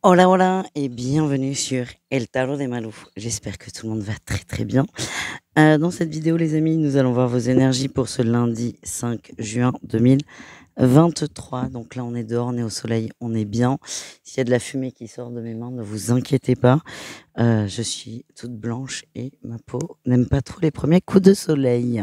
Hola, hola et bienvenue sur El Tarot des Malou. J'espère que tout le monde va très très bien. Dans cette vidéo, les amis, nous allons voir vos énergies pour ce lundi 5 juin 2023. Donc là, on est dehors, on est au soleil, on est bien. S'il y a de la fumée qui sort de mes mains, ne vous inquiétez pas. Je suis toute blanche et ma peau n'aime pas trop les premiers coups de soleil.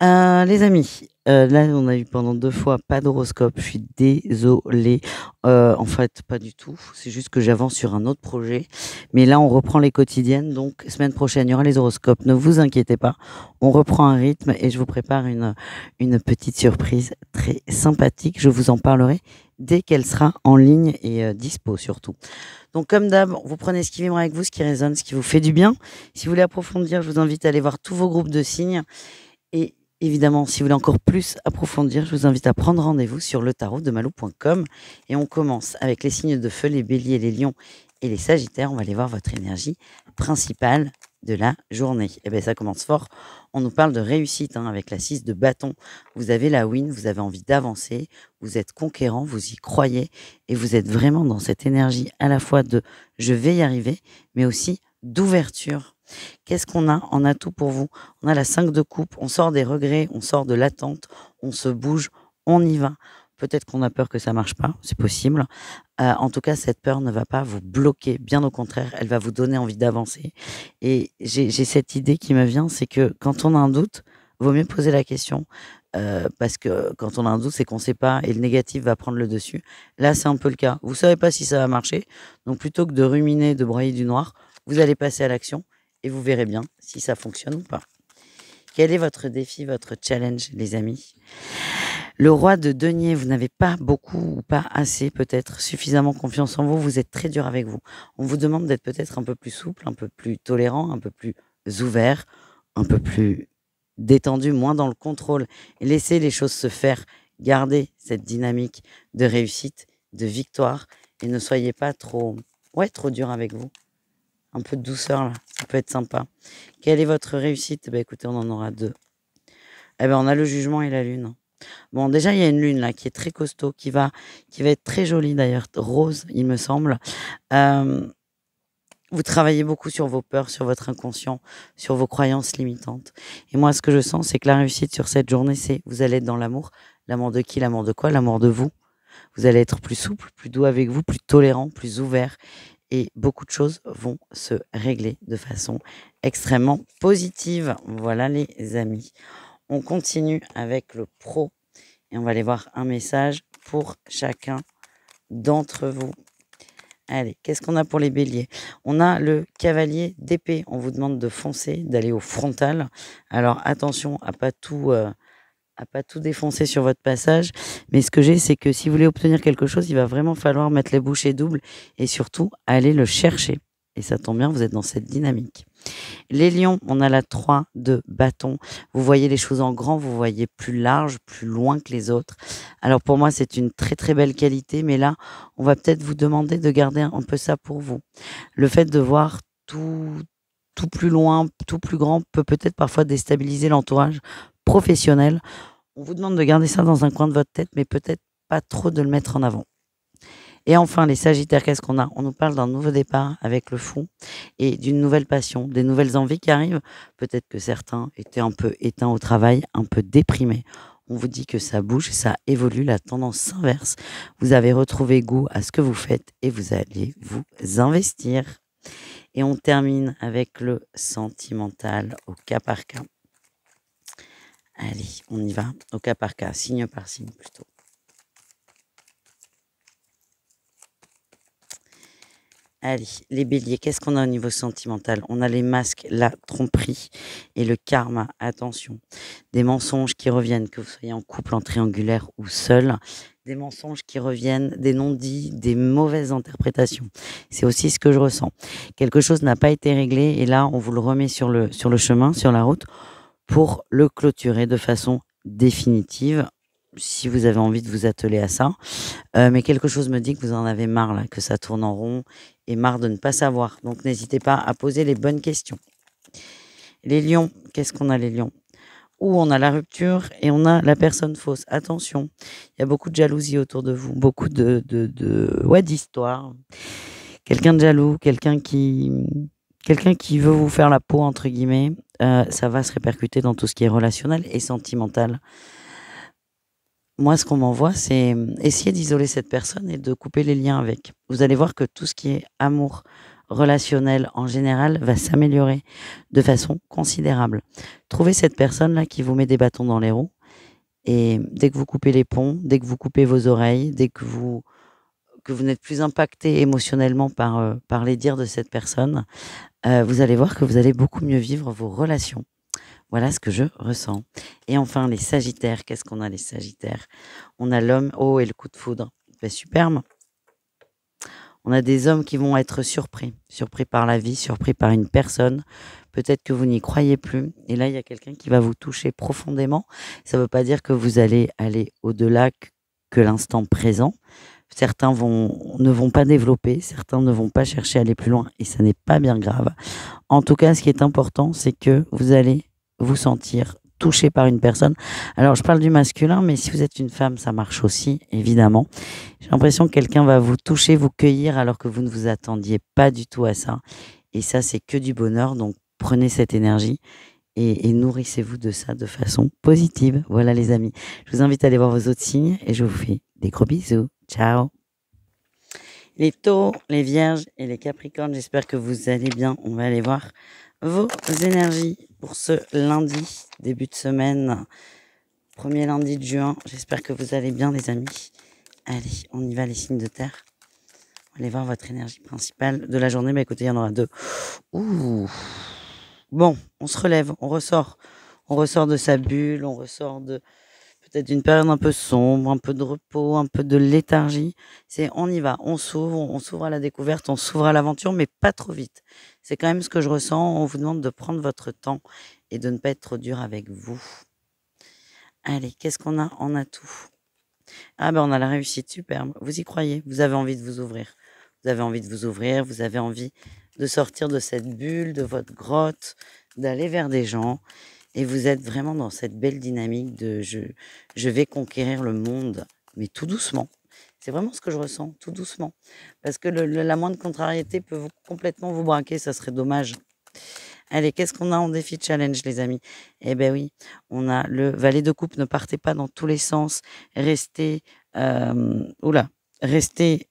Les amis, là, on a eu pendant 2 fois pas d'horoscope. Je suis désolée. En fait, pas du tout. C'est juste que j'avance sur un autre projet. Mais là, on reprend les quotidiennes. Donc, semaine prochaine, il y aura les horoscopes. Ne vous inquiétez pas. On reprend un rythme et je vous prépare une petite surprise très sympathique. Je vous en parlerai dès qu'elle sera en ligne et dispo surtout. Donc, comme d'hab, vous prenez ce qui vibre avec vous, ce qui résonne, ce qui vous fait du bien. Si vous voulez approfondir, je vous invite à aller voir tous vos groupes de signes. Et évidemment, si vous voulez encore plus approfondir, je vous invite à prendre rendez-vous sur letarotdemalou.com. Et on commence avec les signes de feu, les béliers, les lions et les sagittaires. On va aller voir votre énergie principale de la journée. Et bien ça commence fort. On nous parle de réussite avec la 6 de bâton. Vous avez la win, vous avez envie d'avancer, vous êtes conquérant, vous y croyez et vous êtes vraiment dans cette énergie à la fois de je vais y arriver, mais aussi d'ouverture. Qu'est-ce qu'on a en atout pour vous? On a la 5 de coupe, on sort des regrets, on sort de l'attente, on se bouge, on y va. Peut-être qu'on a peur que ça marche pas, c'est possible. En tout cas, cette peur ne va pas vous bloquer, bien au contraire, elle va vous donner envie d'avancer. Et j'ai cette idée qui me vient, c'est que quand on a un doute, vaut mieux poser la question. Parce que quand on a un doute, c'est qu'on ne sait pas et le négatif va prendre le dessus. Là, c'est un peu le cas. Vous ne savez pas si ça va marcher. Donc, plutôt que de ruminer, de broyer du noir, vous allez passer à l'action et vous verrez bien si ça fonctionne ou pas. Quel est votre défi, votre challenge, les amis? Le roi de denier, vous n'avez pas beaucoup ou pas assez, peut-être, suffisamment confiance en vous, vous êtes très dur avec vous. On vous demande d'être peut-être un peu plus souple, un peu plus tolérant, un peu plus ouvert, un peu plus détendu, moins dans le contrôle. Et laissez les choses se faire. Gardez cette dynamique de réussite, de victoire et ne soyez pas trop dur avec vous. Un peu de douceur, là, ça peut être sympa. Quelle est votre réussite? Écoutez, on en aura 2. On a le jugement et la lune. Bon, déjà, il y a une lune là qui est très costaud, qui va être très jolie d'ailleurs, rose, il me semble. Vous travaillez beaucoup sur vos peurs, sur votre inconscient, sur vos croyances limitantes. Et moi, ce que je sens, c'est que la réussite sur cette journée, c'est vous allez être dans l'amour. L'amour de qui? L'amour de quoi? L'amour de vous. Vous allez être plus souple, plus doux avec vous, plus tolérant, plus ouvert. Et beaucoup de choses vont se régler de façon extrêmement positive. Voilà les amis. On continue avec le pro et on va aller voir un message pour chacun d'entre vous. Allez, qu'est-ce qu'on a pour les béliers? On a le cavalier d'épée. On vous demande de foncer, d'aller au frontal. Alors attention à pas tout défoncer sur votre passage. Mais ce que j'ai, c'est que si vous voulez obtenir quelque chose, il va vraiment falloir mettre les bouchées doubles et surtout aller le chercher. Et ça tombe bien, vous êtes dans cette dynamique. Les lions, on a la 3 de bâton. Vous voyez les choses en grand, vous voyez plus large, plus loin que les autres. Alors pour moi, c'est une très très belle qualité, mais là, on va peut-être vous demander de garder un peu ça pour vous. Le fait de voir tout plus loin, tout plus grand, peut peut-être parfois déstabiliser l'entourage professionnel. On vous demande de garder ça dans un coin de votre tête, mais peut-être pas trop de le mettre en avant. Et enfin, les sagittaires, qu'est-ce qu'on a? On nous parle d'un nouveau départ avec le fou et d'une nouvelle passion, des nouvelles envies qui arrivent. Peut-être que certains étaient un peu éteints au travail, un peu déprimés. On vous dit que ça bouge, ça évolue, la tendance s'inverse. Vous avez retrouvé goût à ce que vous faites et vous allez vous investir. Et on termine avec le sentimental au cas par cas. Allez, on y va au cas par cas, signe par signe plutôt. Allez, les béliers, qu'est-ce qu'on a au niveau sentimental? On a les masques, la tromperie et le karma. Attention, des mensonges qui reviennent, que vous soyez en couple, en triangulaire ou seul. Des mensonges qui reviennent, des non-dits, des mauvaises interprétations. C'est aussi ce que je ressens. Quelque chose n'a pas été réglé et là, on vous le remet sur le chemin, sur la route, pour le clôturer de façon définitive, si vous avez envie de vous atteler à ça. Mais quelque chose me dit que vous en avez marre, là, que ça tourne en rond et marre de ne pas savoir. Donc, n'hésitez pas à poser les bonnes questions. Les lions, qu'est-ce qu'on a les lions? où on a la rupture et on a la personne fausse. Attention, il y a beaucoup de jalousie autour de vous, beaucoup ouais, d'histoires. Quelqu'un de jaloux, quelqu'un qui veut vous faire la peau, entre guillemets, ça va se répercuter dans tout ce qui est relationnel et sentimental. Moi, ce qu'on m'envoie, c'est essayer d'isoler cette personne et de couper les liens avec. Vous allez voir que tout ce qui est amour relationnel en général va s'améliorer de façon considérable. Trouvez cette personne-là qui vous met des bâtons dans les roues et dès que vous coupez les ponts, dès que vous coupez vos oreilles, dès que vous n'êtes plus impacté émotionnellement par les dires de cette personne, vous allez voir que vous allez beaucoup mieux vivre vos relations. Voilà ce que je ressens. Et enfin, les Sagittaires. Qu'est-ce qu'on a, les Sagittaires? On a l'homme, oh, et le coup de foudre. Ben, superbe. On a des hommes qui vont être surpris par la vie, surpris par une personne. Peut-être que vous n'y croyez plus. Et là, il y a quelqu'un qui va vous toucher profondément. Ça ne veut pas dire que vous allez aller au-delà que l'instant présent. Certains ne vont pas développer, certains ne vont pas chercher à aller plus loin. Et ça n'est pas bien grave. En tout cas, ce qui est important, c'est que vous allez vous sentir touché par une personne. Alors, je parle du masculin, mais si vous êtes une femme, ça marche aussi, évidemment. J'ai l'impression que quelqu'un va vous toucher, vous cueillir, alors que vous ne vous attendiez pas du tout à ça. Et ça, c'est que du bonheur. Donc, prenez cette énergie et nourrissez-vous de ça de façon positive. Voilà, les amis. Je vous invite à aller voir vos autres signes et je vous fais des gros bisous. Ciao. Les Taureaux, les Vierges et les Capricornes, j'espère que vous allez bien. On va aller voir vos énergies pour ce lundi, début de semaine, premier lundi de juin. J'espère que vous allez bien, les amis. Allez, on y va, les signes de terre. On va aller voir votre énergie principale de la journée. Mais écoutez, il y en aura 2. Ouh. Bon, on se relève, on ressort. On ressort de sa bulle, on ressort de peut-être d'une période un peu sombre, un peu de repos, un peu de léthargie. On y va, on s'ouvre à la découverte, on s'ouvre à l'aventure, mais pas trop vite. C'est quand même ce que je ressens. On vous demande de prendre votre temps et de ne pas être trop dur avec vous. Allez, qu'est-ce qu'on a en atout? Ah ben on a la réussite, superbe. Vous y croyez, vous avez envie de vous ouvrir. Vous avez envie de vous ouvrir, vous avez envie de sortir de cette bulle, de votre grotte, d'aller vers des gens. Et vous êtes vraiment dans cette belle dynamique de je vais conquérir le monde, mais tout doucement. C'est vraiment ce que je ressens, tout doucement. Parce que la moindre contrariété peut complètement vous braquer, ça serait dommage. Allez, qu'est-ce qu'on a en défi challenge, les amis? Eh ben oui, on a le valet de coupe. Ne partez pas dans tous les sens. Restez, restez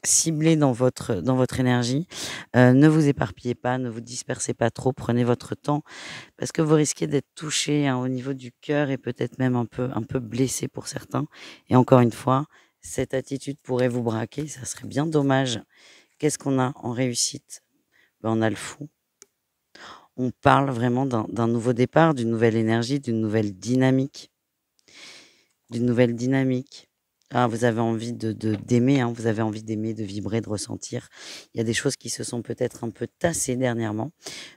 ciblé dans votre énergie. Ne vous éparpillez pas, ne vous dispersez pas trop. Prenez votre temps parce que vous risquez d'être touché au niveau du cœur et peut-être même un peu blessé pour certains. Et encore une fois, cette attitude pourrait vous braquer. Ça serait bien dommage. Qu'est-ce qu'on a en réussite? Ben, on a le fou. On parle vraiment d'un nouveau départ, d'une nouvelle énergie, d'une nouvelle dynamique. Ah, vous avez envie d'aimer, hein, vous avez envie d'aimer, de vibrer, de ressentir. Il y a des choses qui se sont peut-être un peu tassées dernièrement,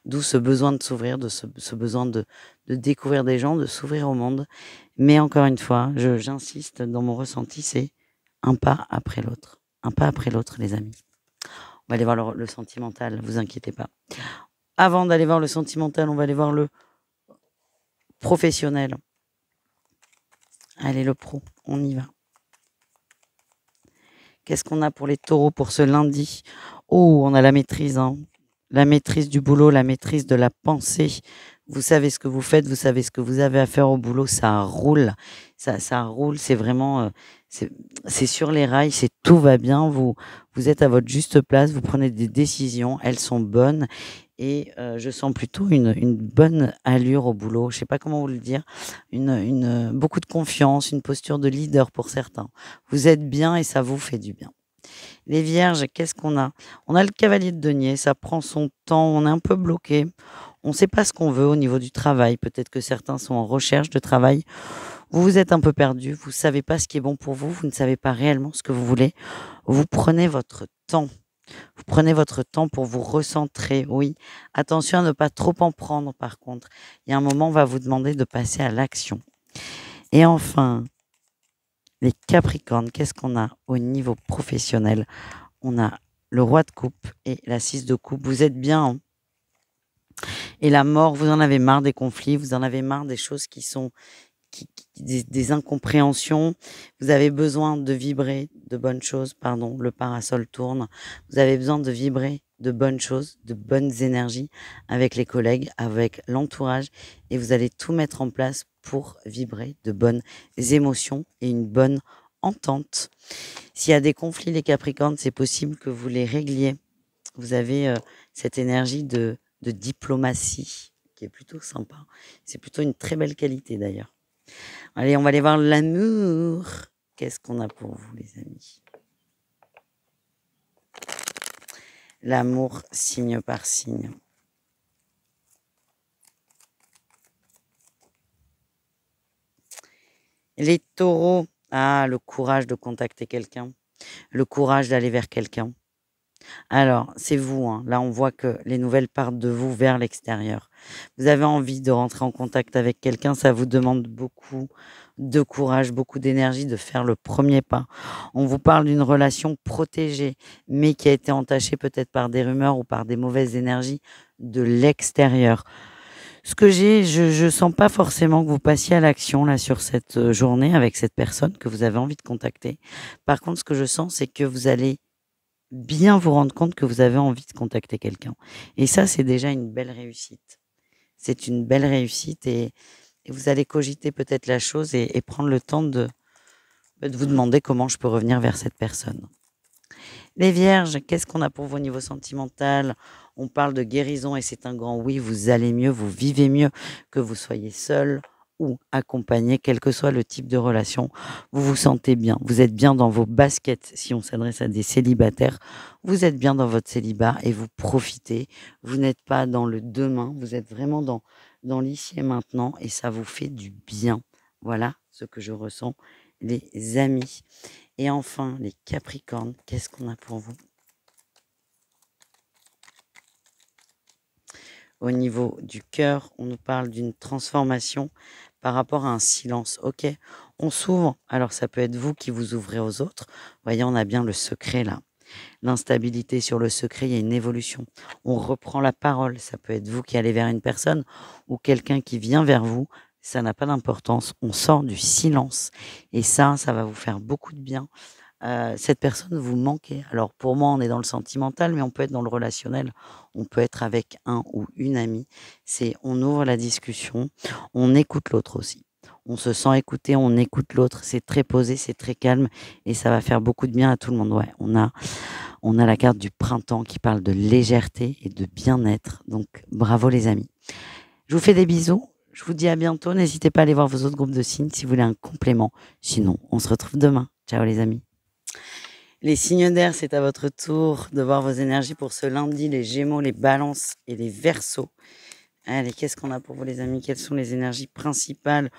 d'où ce besoin de s'ouvrir, ce besoin de découvrir des gens, de s'ouvrir au monde. Mais encore une fois, j'insiste dans mon ressenti, c'est un pas après l'autre. Un pas après l'autre, les amis. On va aller voir le sentimental, vous inquiétez pas. Avant d'aller voir le sentimental, on va aller voir le professionnel. Allez, le pro, on y va. Qu'est-ce qu'on a pour les taureaux pour ce lundi? Oh, on a la maîtrise, hein. La maîtrise du boulot, la maîtrise de la pensée. Vous savez ce que vous faites, vous savez ce que vous avez à faire au boulot, ça roule. Ça roule, c'est vraiment... c'est sur les rails, tout va bien, vous êtes à votre juste place, vous prenez des décisions, elles sont bonnes. Et je sens plutôt une bonne allure au boulot. Je ne sais pas comment vous le dire. Beaucoup de confiance, une posture de leader pour certains. Vous êtes bien et ça vous fait du bien. Les vierges, qu'est-ce qu'on a? On a le cavalier de denier, ça prend son temps, on est un peu bloqué. On ne sait pas ce qu'on veut au niveau du travail. Peut-être que certains sont en recherche de travail. Vous êtes un peu perdu, vous ne savez pas ce qui est bon pour vous, vous ne savez pas réellement ce que vous voulez. Vous prenez votre temps. Vous prenez votre temps pour vous recentrer, oui. Attention à ne pas trop en prendre, par contre. Il y a un moment, on va vous demander de passer à l'action. Et enfin, les Capricornes, qu'est-ce qu'on a au niveau professionnel? On a le roi de coupe et la 6 de coupe. Vous êtes bien, hein, Et la mort, vous en avez marre des conflits, vous en avez marre des choses qui sont des incompréhensions. Vous avez besoin de vibrer de bonnes choses, pardon, le parasol tourne. Vous avez besoin de vibrer de bonnes choses, de bonnes énergies avec les collègues, avec l'entourage, et vous allez tout mettre en place pour vibrer de bonnes émotions et une bonne entente. S'il y a des conflits, les Capricornes, c'est possible que vous les régliez. Vous avez cette énergie de diplomatie qui est plutôt sympa. C'est plutôt une très belle qualité d'ailleurs. Allez, on va aller voir l'amour. Qu'est-ce qu'on a pour vous, les amis? L'amour, signe par signe. Les taureaux, ah, le courage de contacter quelqu'un, le courage d'aller vers quelqu'un. Alors, c'est vous, hein. Là, on voit que les nouvelles partent de vous vers l'extérieur. Vous avez envie de rentrer en contact avec quelqu'un, ça vous demande beaucoup de courage, beaucoup d'énergie de faire le premier pas. On vous parle d'une relation protégée, mais qui a été entachée peut-être par des rumeurs ou par des mauvaises énergies de l'extérieur. Ce que je sens pas forcément que vous passiez à l'action là sur cette journée avec cette personne que vous avez envie de contacter. Par contre, ce que je sens, c'est que vous allez bien vous rendre compte que vous avez envie de contacter quelqu'un. Et ça, c'est déjà une belle réussite. C'est une belle réussite et vous allez cogiter peut-être la chose et prendre le temps de vous demander comment je peux revenir vers cette personne. Les vierges, qu'est-ce qu'on a pour vous au niveau sentimental? On parle de guérison et c'est un grand oui, vous allez mieux, vous vivez mieux, que vous soyez seul ou accompagné, quel que soit le type de relation, vous vous sentez bien. Vous êtes bien dans vos baskets si on s'adresse à des célibataires. Vous êtes bien dans votre célibat et vous profitez. Vous n'êtes pas dans le demain, vous êtes vraiment dans l'ici et maintenant et ça vous fait du bien. Voilà ce que je ressens, les amis. Et enfin, les Capricornes, qu'est-ce qu'on a pour vous? Au niveau du cœur, on nous parle d'une transformation par rapport à un silence. Ok, on s'ouvre. Alors ça peut être vous qui vous ouvrez aux autres. Voyez, on a bien le secret là. L'instabilité sur le secret, il y a une évolution. On reprend la parole. Ça peut être vous qui allez vers une personne ou quelqu'un qui vient vers vous. Ça n'a pas d'importance. On sort du silence. Et ça va vous faire beaucoup de bien. Cette personne vous manquait. Alors pour moi, on est dans le sentimental, mais on peut être dans le relationnel. On peut être avec un ou une amie. C'est on ouvre la discussion, on écoute l'autre aussi. On se sent écouté, on écoute l'autre. C'est très posé, c'est très calme et ça va faire beaucoup de bien à tout le monde. Ouais, on a la carte du printemps qui parle de légèreté et de bien-être. Donc bravo les amis. Je vous fais des bisous. Je vous dis à bientôt. N'hésitez pas à aller voir vos autres groupes de signes si vous voulez un complément. Sinon, on se retrouve demain. Ciao les amis. Les signes d'air, c'est à votre tour de voir vos énergies pour ce lundi, les Gémeaux, les Balances et les Verseaux. Allez, qu'est-ce qu'on a pour vous les amis? Quelles sont les énergies principales?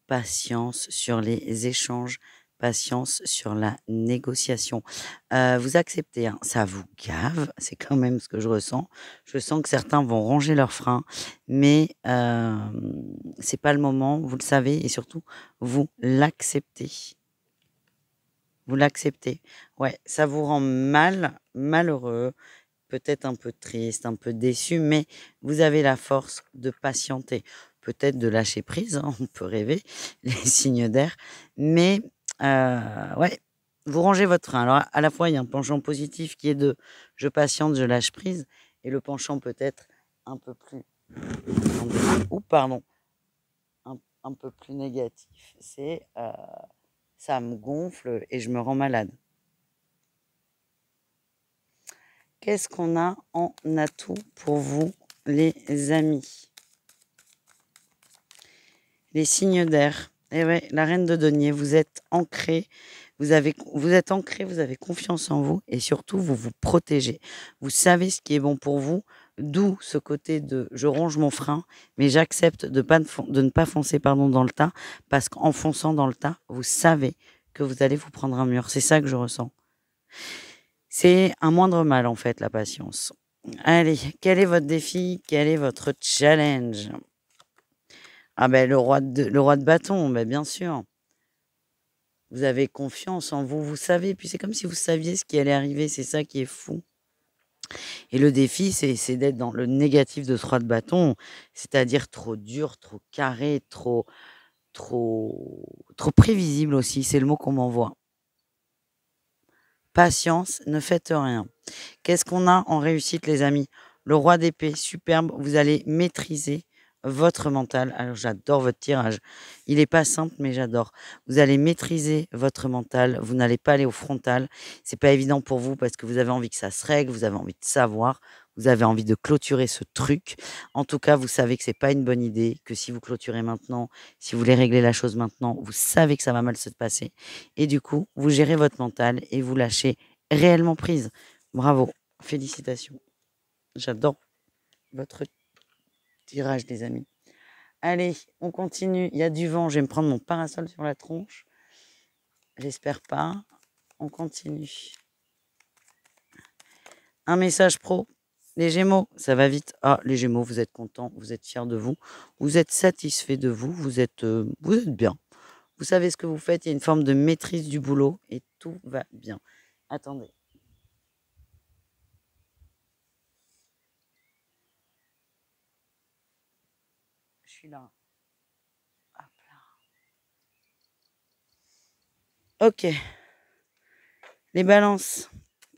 Patience sur les échanges, patience sur la négociation. Vous acceptez, hein, ça vous gave, c'est quand même ce que je ressens. Je sens que certains vont ranger leurs freins, mais c'est pas le moment, vous le savez, et surtout, vous l'acceptez. Vous l'acceptez. Ouais, ça vous rend malheureux, peut-être un peu triste, un peu déçu, mais vous avez la force de patienter. Peut-être de lâcher prise, hein, on peut rêver, les signes d'air. Mais ouais, vous rangez votre frein. Alors, à la fois, il y a un penchant positif qui est de je patiente, je lâche prise. Et le penchant peut-être un peu plus, ou pardon, un peu plus négatif. C'est ça me gonfle et je me rends malade. Qu'est-ce qu'on a en atout pour vous, les amis? Les signes d'air. Eh ouais, la reine de denier, vous êtes ancré, vous êtes ancré, vous avez confiance en vous et surtout vous vous protégez. Vous savez ce qui est bon pour vous, d'où ce côté de je ronge mon frein, mais j'accepte de ne pas foncer dans le tas parce qu'en fonçant dans le tas, vous savez que vous allez vous prendre un mur. C'est ça que je ressens. C'est un moindre mal, en fait, la patience. Allez, quel est votre défi? Quel est votre challenge? Ah ben, le roi de bâton, ben, bien sûr. Vous avez confiance en vous, vous savez. Puis c'est comme si vous saviez ce qui allait arriver. C'est ça qui est fou. Et le défi, c'est d'être dans le négatif de ce roi de bâton, c'est-à-dire trop dur, trop carré, trop prévisible aussi, c'est le mot qu'on m'envoie. Patience, ne faites rien. Qu'est-ce qu'on a en réussite, les amis? Le roi d'épée, superbe, vous allez maîtriser votre mental. Alors, j'adore votre tirage. Il n'est pas simple, mais j'adore. Vous allez maîtriser votre mental. Vous n'allez pas aller au frontal. C'est pas évident pour vous parce que vous avez envie que ça se règle, vous avez envie de savoir, vous avez envie de clôturer ce truc. En tout cas, vous savez que c'est pas une bonne idée, que si vous clôturez maintenant, si vous voulez régler la chose maintenant, vous savez que ça va mal se passer. Et du coup, vous gérez votre mental et vous lâchez réellement prise. Bravo, félicitations. J'adore votre tirage, les amis. Allez, on continue. Il y a du vent. Je vais me prendre mon parasol sur la tronche. J'espère pas. On continue. Un message pro. Les Gémeaux, ça va vite. Ah, les Gémeaux, vous êtes contents, vous êtes fiers de vous, vous êtes satisfaits de vous, vous êtes bien. Vous savez ce que vous faites. Il y a une forme de maîtrise du boulot et tout va bien. Attendez. Je suis là. Hop là. Ok. Les balances.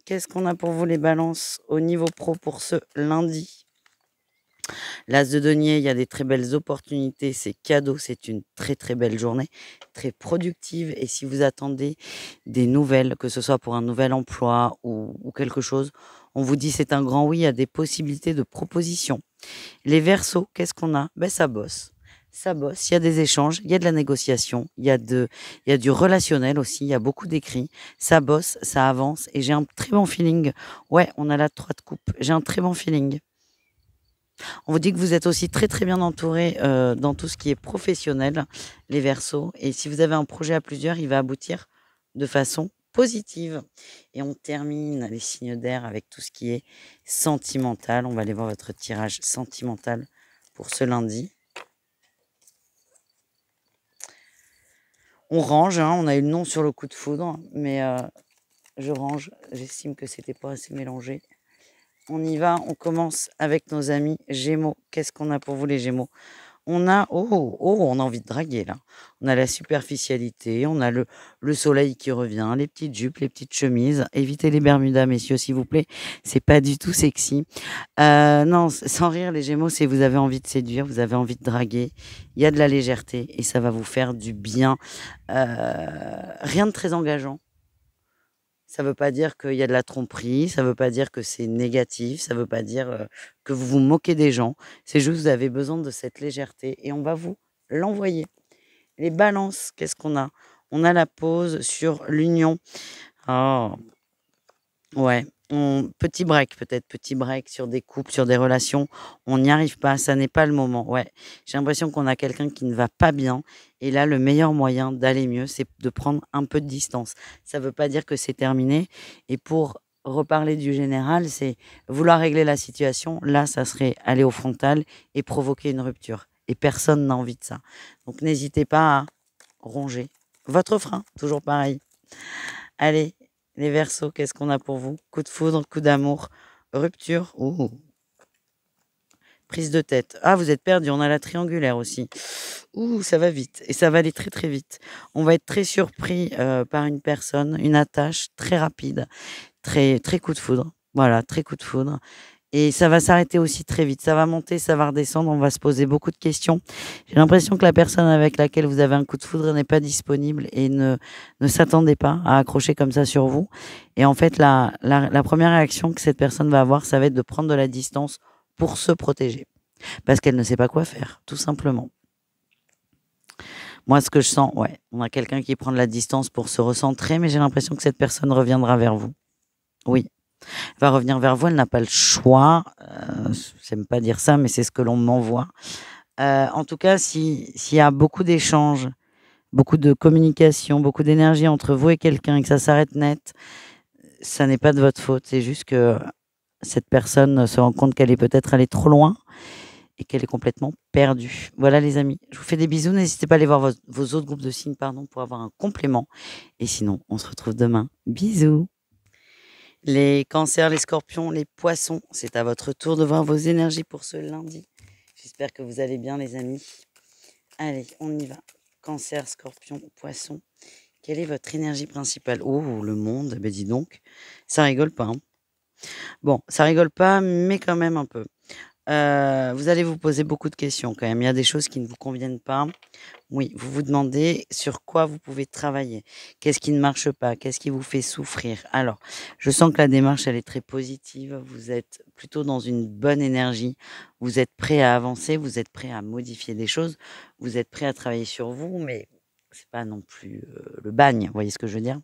Qu'est-ce qu'on a pour vous, les balances, au niveau pro pour ce lundi? L'As de denier, il y a des très belles opportunités, c'est cadeau, c'est une très très belle journée, très productive. Et si vous attendez des nouvelles, que ce soit pour un nouvel emploi ou quelque chose, on vous dit c'est un grand oui, il y a des possibilités de propositions. Les Verseaux, qu'est-ce qu'on a? Ben, ça bosse. Ça bosse, il y a des échanges, il y a de la négociation, il y a du relationnel aussi, il y a beaucoup d'écrits. Ça bosse, ça avance et j'ai un très bon feeling. Ouais, on a la 3 de coupe. J'ai un très bon feeling. On vous dit que vous êtes aussi très très bien entouré dans tout ce qui est professionnel, les Verseaux. Et si vous avez un projet à plusieurs, il va aboutir de façon positive. Et on termine les signes d'air avec tout ce qui est sentimental. On va aller voir votre tirage sentimental pour ce lundi. On range, hein, on a eu le nom sur le coup de foudre, mais je range. J'estime que c'était pas assez mélangé. On y va, on commence avec nos amis Gémeaux. Qu'est-ce qu'on a pour vous, les Gémeaux? On a, on a envie de draguer là. On a la superficialité, on a le soleil qui revient, les petites jupes, les petites chemises. Évitez les Bermudas, messieurs, s'il vous plaît. C'est pas du tout sexy. Non, sans rire, les Gémeaux, c'est vous avez envie de séduire, vous avez envie de draguer. Il y a de la légèreté et ça va vous faire du bien. Rien de très engageant. Ça ne veut pas dire qu'il y a de la tromperie, ça ne veut pas dire que c'est négatif, ça ne veut pas dire que vous vous moquez des gens. C'est juste que vous avez besoin de cette légèreté et on va vous l'envoyer. Les balances, qu'est-ce qu'on a? On a la pause sur l'union. Oh, ouais. Petit break peut-être, petit break sur des couples, sur des relations. On n'y arrive pas, ça n'est pas le moment. Ouais, j'ai l'impression qu'on a quelqu'un qui ne va pas bien. Et là, le meilleur moyen d'aller mieux, c'est de prendre un peu de distance. Ça ne veut pas dire que c'est terminé. Et pour reparler du général, c'est vouloir régler la situation. Là, ça serait aller au frontal et provoquer une rupture. Et personne n'a envie de ça. Donc, n'hésitez pas à ronger votre frein. Toujours pareil. Allez, les Verseaux, qu'est-ce qu'on a pour vous? Coup de foudre, coup d'amour, rupture. Ouh. Prise de tête. Ah, vous êtes perdu. On a la triangulaire aussi. Ouh, ça va vite. Et ça va aller très très vite. On va être très surpris par une personne, une attache très rapide. Très, très coup de foudre. Voilà, très coup de foudre. Et ça va s'arrêter aussi très vite. Ça va monter, ça va redescendre. On va se poser beaucoup de questions. J'ai l'impression que la personne avec laquelle vous avez un coup de foudre n'est pas disponible et ne s'attendez pas à accrocher comme ça sur vous. Et en fait, la première réaction que cette personne va avoir, ça va être de prendre de la distance pour se protéger. Parce qu'elle ne sait pas quoi faire, tout simplement. Moi, ce que je sens, ouais, on a quelqu'un qui prend de la distance pour se recentrer, mais j'ai l'impression que cette personne reviendra vers vous. Oui. Elle va revenir vers vous, elle n'a pas le choix. J'aime pas dire ça, mais c'est ce que l'on m'envoie. En tout cas, s'il y a beaucoup d'échanges, beaucoup de communication, beaucoup d'énergie entre vous et quelqu'un et que ça s'arrête net, ça n'est pas de votre faute. C'est juste que cette personne se rend compte qu'elle est peut-être allée trop loin et qu'elle est complètement perdue. Voilà, les amis. Je vous fais des bisous. N'hésitez pas à aller voir vos autres groupes de signes, pour avoir un complément. Et sinon, on se retrouve demain. Bisous. Les cancers, les scorpions, les poissons, c'est à votre tour de voir vos énergies pour ce lundi. J'espère que vous allez bien les amis. Allez, on y va. Cancer, scorpion, poisson. Quelle est votre énergie principale? Oh, le monde, ben dis donc, ça rigole pas. Hein. Bon, ça rigole pas, mais quand même un peu. Vous allez vous poser beaucoup de questions quand même. Il y a des choses qui ne vous conviennent pas. Oui, vous vous demandez sur quoi vous pouvez travailler. Qu'est-ce qui ne marche pas? Qu'est-ce qui vous fait souffrir? Alors, je sens que la démarche, elle est très positive. Vous êtes plutôt dans une bonne énergie. Vous êtes prêt à avancer. Vous êtes prêt à modifier des choses. Vous êtes prêt à travailler sur vous, mais c'est pas non plus le bagne. Vous voyez ce que je veux dire?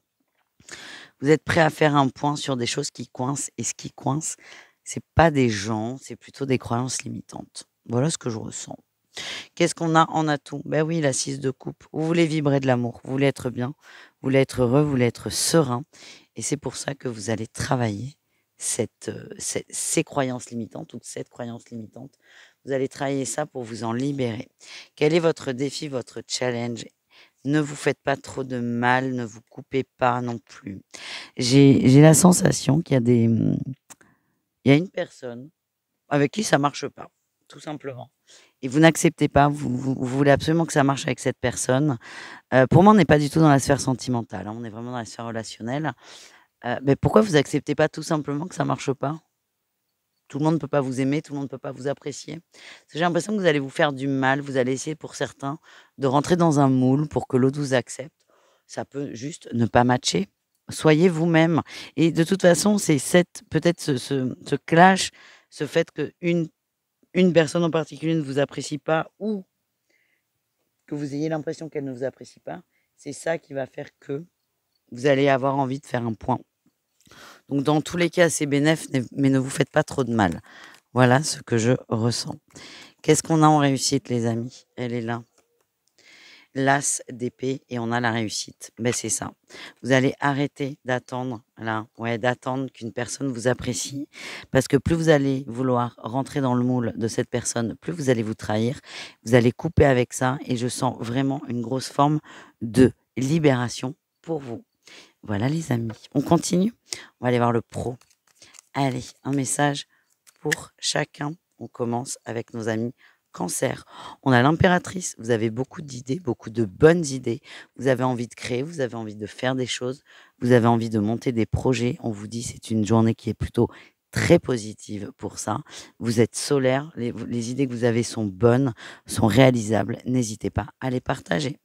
Vous êtes prêt à faire un point sur des choses qui coincent. Et ce qui coince, c'est pas des gens, c'est plutôt des croyances limitantes. Voilà ce que je ressens. Qu'est-ce qu'on a en atout? Ben oui, la 6 de coupe. Vous voulez vibrer de l'amour, vous voulez être bien, vous voulez être heureux, vous voulez être serein. Et c'est pour ça que vous allez travailler ces croyances limitantes ou cette croyance limitante. Vous allez travailler ça pour vous en libérer. Quel est votre défi, votre challenge? Ne vous faites pas trop de mal, ne vous coupez pas non plus. J'ai la sensation qu'il y a il y a une personne avec qui ça marche pas, tout simplement. Et vous n'acceptez pas, vous voulez absolument que ça marche avec cette personne. Pour moi, on n'est pas du tout dans la sphère sentimentale, hein, on est vraiment dans la sphère relationnelle. Mais pourquoi vous acceptez pas tout simplement que ça marche pas? Tout le monde ne peut pas vous aimer, tout le monde ne peut pas vous apprécier. J'ai l'impression que vous allez vous faire du mal, vous allez essayer pour certains de rentrer dans un moule pour que l'autre vous accepte. Ça peut juste ne pas matcher. Soyez vous-même. Et de toute façon, c'est peut-être ce clash, ce fait qu'une une personne en particulier ne vous apprécie pas ou que vous ayez l'impression qu'elle ne vous apprécie pas, c'est ça qui va faire que vous allez avoir envie de faire un point. Donc dans tous les cas, c'est bénéf, mais ne vous faites pas trop de mal. Voilà ce que je ressens. Qu'est-ce qu'on a en réussite, les amis? Elle est là. L'as d'épée et on a la réussite. Ben c'est ça. Vous allez arrêter d'attendre là, ouais, d'attendre qu'une personne vous apprécie, parce que plus vous allez vouloir rentrer dans le moule de cette personne, plus vous allez vous trahir. Vous allez couper avec ça et je sens vraiment une grosse forme de libération pour vous. Voilà les amis. On continue. On va aller voir le pro. Allez, un message pour chacun. On commence avec nos amis Cancer. On a l'impératrice. Vous avez beaucoup d'idées, beaucoup de bonnes idées. Vous avez envie de créer, vous avez envie de faire des choses. Vous avez envie de monter des projets. On vous dit c'est une journée qui est plutôt très positive pour ça. Vous êtes solaire. Les idées que vous avez sont bonnes, sont réalisables. N'hésitez pas à les partager.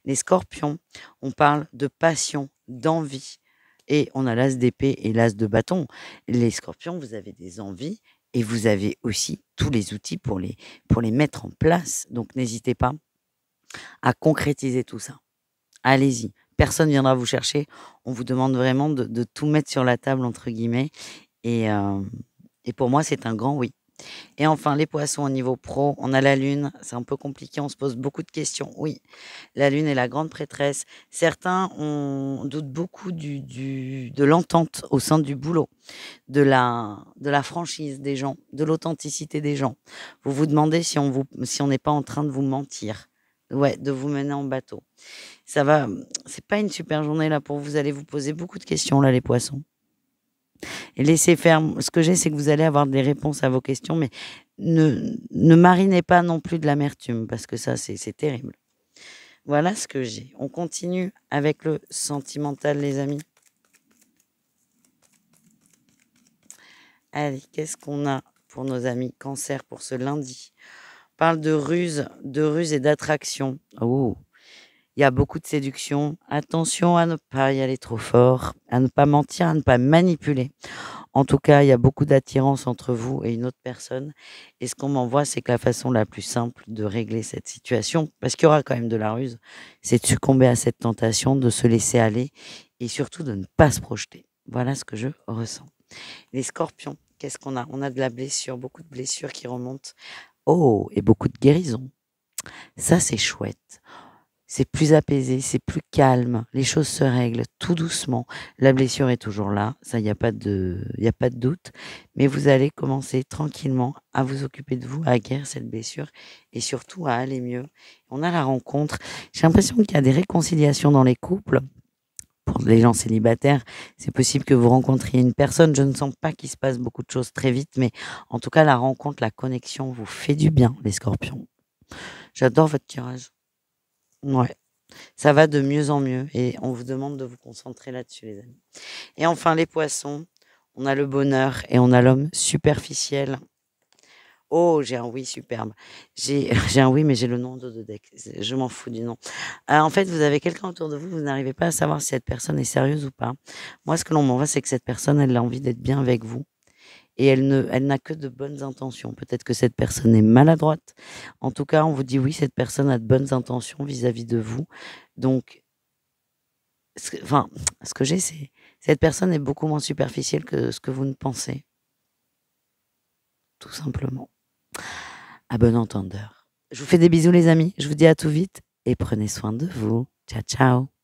Les scorpions, on parle de passion, d'envie. Et on a l'as d'épée et l'as de bâton. Les scorpions, vous avez des envies et vous avez aussi tous les outils pour les mettre en place. Donc n'hésitez pas à concrétiser tout ça. Allez-y. Personne ne viendra vous chercher. On vous demande vraiment de tout mettre sur la table, entre guillemets. Et, et pour moi, c'est un grand oui. Et enfin, les poissons au niveau pro, on a la lune, c'est un peu compliqué, on se pose beaucoup de questions. Oui, la lune est la grande prêtresse. Certains doutent beaucoup de l'entente au sein du boulot, de la franchise des gens, de l'authenticité des gens. Vous vous demandez si on n'est pas en train de vous mentir, ouais, de vous mener en bateau. Ça va, c'est pas une super journée là pour vous, vous allez vous poser beaucoup de questions là, les poissons. Et laissez faire. Ce que j'ai, c'est que vous allez avoir des réponses à vos questions, mais ne marinez pas non plus de l'amertume, parce que ça, c'est terrible. Voilà ce que j'ai. On continue avec le sentimental, les amis. Allez, qu'est-ce qu'on a pour nos amis Cancer pour ce lundi? On parle de ruse et d'attraction. Oh, il y a beaucoup de séduction. Attention à ne pas y aller trop fort, à ne pas mentir, à ne pas manipuler. En tout cas, il y a beaucoup d'attirance entre vous et une autre personne. Et ce qu'on m'envoie, c'est que la façon la plus simple de régler cette situation, parce qu'il y aura quand même de la ruse, c'est de succomber à cette tentation, de se laisser aller et surtout de ne pas se projeter. Voilà ce que je ressens. Les scorpions, qu'est-ce qu'on a? On a de la blessure, beaucoup de blessures qui remontent. Oh, et beaucoup de guérison. Ça, c'est chouette. C'est plus apaisé, c'est plus calme, les choses se règlent tout doucement. La blessure est toujours là, ça, il n'y a pas de doute, mais vous allez commencer tranquillement à vous occuper de vous, à guérir cette blessure et surtout à aller mieux. On a la rencontre. J'ai l'impression qu'il y a des réconciliations dans les couples. pour les gens célibataires, c'est possible que vous rencontriez une personne. Je ne sens pas qu'il se passe beaucoup de choses très vite, mais en tout cas, la rencontre, la connexion vous fait du bien, les scorpions. J'adore votre tirage. Ouais, ça va de mieux en mieux et on vous demande de vous concentrer là-dessus, les amis. Et enfin, les poissons, on a le bonheur et on a l'homme superficiel. Oh, j'ai un oui superbe. J'ai un oui, mais j'ai le nom de deck. Je m'en fous du nom. En fait, vous avez quelqu'un autour de vous, vous n'arrivez pas à savoir si cette personne est sérieuse ou pas. Moi, ce que l'on m'envoie, c'est que cette personne, elle a envie d'être bien avec vous et elle n'a que de bonnes intentions. Peut-être que cette personne est maladroite. En tout cas, on vous dit oui, cette personne a de bonnes intentions vis-à-vis de vous. Donc, ce que j'ai, c'est cette personne est beaucoup moins superficielle que ce que vous ne pensez, tout simplement. À bon entendeur. Je vous fais des bisous les amis, je vous dis à tout vite et prenez soin de vous. Ciao ciao.